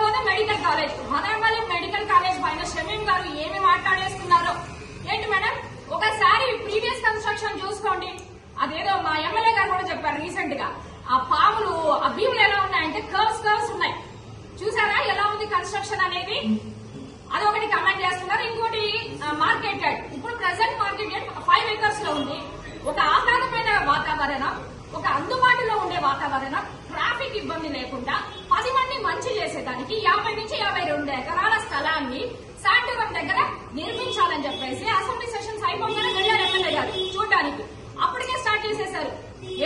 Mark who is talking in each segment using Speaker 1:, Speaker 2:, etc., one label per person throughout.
Speaker 1: పోతే medical college, హనమలి medical college పైన షమీం గారు ఏమి మాట్లాడేస్తున్నారో ఏంటి మేడం? ఒకసారి ప్రీవియస్ కన్స్ట్రక్షన్ చూసుకోండి. అదేదో మా ఎమ్మెల్యే గారు కూడా చెప్పారు రీసెంట్ గా. ఆ పాములు, ఆ భీములు ఎలా ఉన్నాయంటే కర్వ్స్ ఉన్నాయి. చూసారా ఎలా ఉంది కన్స్ట్రక్షన్ అనేది? అదొకటి కమెంట్ చేస్తున్నారు. ఇంకోటి మార్కెట్ యార్డ్. ఇప్పుడు ప్రెసెంట్ మార్కెట్ యార్డ్ 5 acres లో ఉంది. ఒక ఆహ్లాదమైన వాతావరణం, ఒక అందుబాటులో ఉండే వాతావరణం, ట్రాఫిక్ ఇబ్బంది లేకుండా 10 మంది మంచి చేసేదానికి 50 నుంచి 52 ఎకరాల స్థలాన్ని శాంటవరం దగ్గర నిర్మించాలని చెప్పేసి అసెంబ్లీ సెషన్స్ అయిపోగానే వెళ్ళారు ఎమ్మెల్యే గారు చూడడానికి. అప్పటికే స్టార్ట్ చేసేశారు.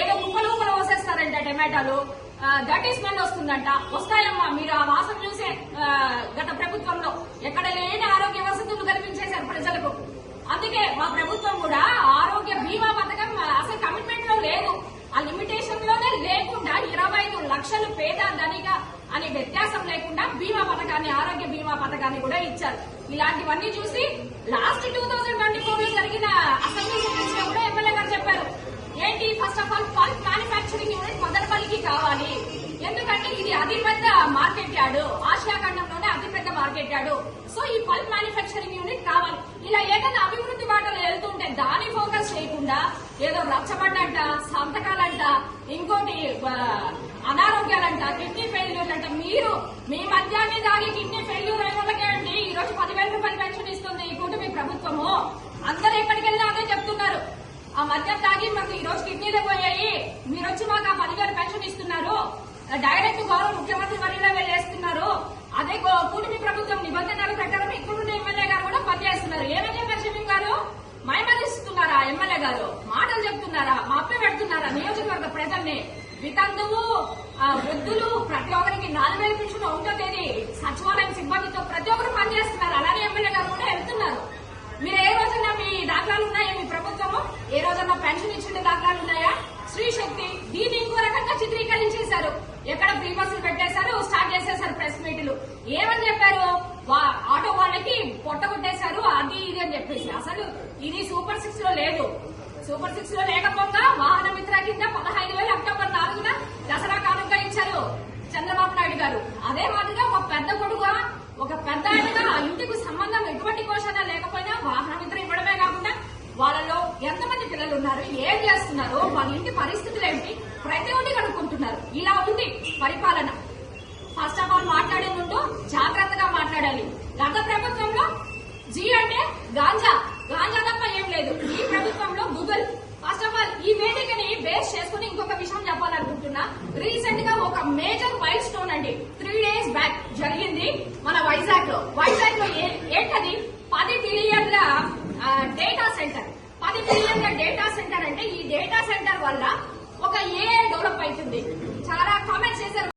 Speaker 1: ఏదో కుప్పలు పోసేస్తారంట టమాటాలు, గట్టి స్మెల్ వస్తుందంట. వస్తాయమ్మా, మీరు ఆ వాసన చూసే గత ప్రభుత్వంలో ఎక్కడ లేని ఆరోగ్య వసతులు కల్పించేశారు ప్రజలకు. అందుకే మా ప్రభుత్వం కూడా ఆరోగ్య బీమా పథకం అసలు కమిట్మెంట్ లో లేదు. ఆ లిమిటేషన్ లోనే లేకుండా 25 లక్షలు పేద ధనిక అనే వ్యత్యాసం లేకుండా బీమా పథకాన్ని, ఆరోగ్య బీమా పథకాన్ని కూడా ఇచ్చారు. ఇలాంటివన్నీ చూసి లాస్ట్ 2024 లో జరిగిన అసెంబ్లీ సెషన్స్ లో కూడా ఎమ్మెల్యే గారు చెప్పారు ఏంటి, first of all pulp manufacturing unit మదనపల్లికి కావాలి. ఎందుకంటే ఇది అతిపెద్ద మార్కెట్ యార్డు, ఆసియా ఖండంలోనే అతిపెద్ద మార్కెట్ యార్డు. సో ఈ పల్ప్ మ్యానుఫ్యాక్చరింగ్ యూనిట్ కావాలి. ఇలా ఏదైనా అభివృద్ధి బాటలు వెళ్తుంటే దాన్ని ఫోకస్ చేయకుండా ఏదో రచ్చబడ్డంట, సంతకాలంట, ఇంకోటి అనారోగ్యాలంట, కిడ్నీ ఫెయిల్యూర్ అంట. మీరు మీ మద్యాన్ని దాగి కిడ్నీ ఫెయిల్యూర్ అయిన వాళ్ళకే అండి ఈ రోజు 10,000 రూపాయలు పెన్షన్ ఇస్తుంది ఈ కూటమి ప్రభుత్వము. అందరూ ఎక్కడికి వెళ్ళినా అదే చెప్తున్నారు. ఆ మద్యం తాగి మాకు ఈ రోజు కిడ్నీలు పోయాయి, మీరు వచ్చి మాకు ఆ 10,000 పెన్షన్ ఇస్తున్నారు, డైరెక్ట్ గౌరవ ముఖ్యమంత్రి వర్యులే వెళ్ళేస్తున్నారు. అదే కూటమి ప్రభుత్వం నిబంధనల ప్రకారం ఇక్కడున్న ఎమ్మెల్యే గారు కూడా పనిచేస్తున్నారు. ఏమని చెప్పారు షమీం గారు? మైమరిస్తున్నారా ఎమ్మెల్యే గారు? మాటలు చెప్తున్నారా? మాపే పెడుతున్నారా నియోజకవర్గ ప్రజల్ని? వితంతువు, వృద్ధులు ప్రతి ఒక్కరికి 4,000 పెన్షన్ ఒకటో తేదీ సచివాలయం సిబ్బందితో ప్రతి ఒక్కరు పనిచేస్తున్నారు. అలానే ఎమ్మెల్యే గారు కూడా వెళ్తున్నారు. మీరు ఏ రోజన్నా మీ దాఖలాలు ఉన్నాయా? మీ ప్రభుత్వము ఏ రోజన్నా పెన్షన్ ఇచ్చిన దాఖలాలు ఉన్నాయా? స్త్రీ శక్తి దీన్ని ఇంకో రకంగా చిత్రీకరించేశారు. ఎక్కడ ఫ్రీ బస్సులు పెట్టేశారు, స్టార్ట్ చేసేశారు ప్రెస్ మీట్లు. ఏమని చెప్పారు? ఆటో వాళ్ళకి పొట్టగొట్టేశారు, అది ఇది అని చెప్పేసి. అసలు ఇది సూపర్ 6 లో లేదు. సూపర్ 6 లో లేకపోగా వాహన మిత్ర కింద 15,000 అక్టోబర్ 4న దసరా కానుక ఇచ్చారు చంద్రబాబు నాయుడు గారు. అదే మాదిరిగా ఒక పెద్ద కొడుగా, ఒక పెద్ద ఆయనగా ఆ ఇంటికి సంబంధం ఎటువంటి కోశన లేకపోయినా వాహన మిత్ర ఇవ్వడమే కాకుండా వాళ్ళలో ఎంతమంది పిల్లలు ఉన్నారు, ఏం చేస్తున్నారు, వాళ్ళ ఇంటి పరిస్థితులు ఏమిటి, ప్రతి ఒక్కటి కనుక్కుంటున్నారు. ఇలా ఉంది పరిపాలన. ఫస్ట్ ఆఫ్ ఆల్ మాట్లాడే ముందు జాగ్రత్తగా మాట్లాడాలి. గత ప్రభుత్వంలో జీ అంటే గాంజా తప్ప ఏం లేదు. ఈ ప్రభుత్వంలో గూగుల్. ఫస్ట్ ఆఫ్ ఆల్ ఈ వేదికని బేస్ చేసుకుని ఇంకొక విషయం చెప్పాలనుకుంటున్నా. రీసెంట్ గా ఒక మేజర్ మైల్ స్టోన్ అండి 3 days బ్యాక్ జరిగింది మన వైజాగ్ లో ఏంటది? 10 బిలియన్ల డేటా సెంటర్. 10 బిలియన్ల డేటా సెంటర్ అంటే ఈ డేటా సెంటర్ వల్ల ఒక ఏ డెవలప్ అవుతుంది. చాలా కామెంట్స్ చేశారు.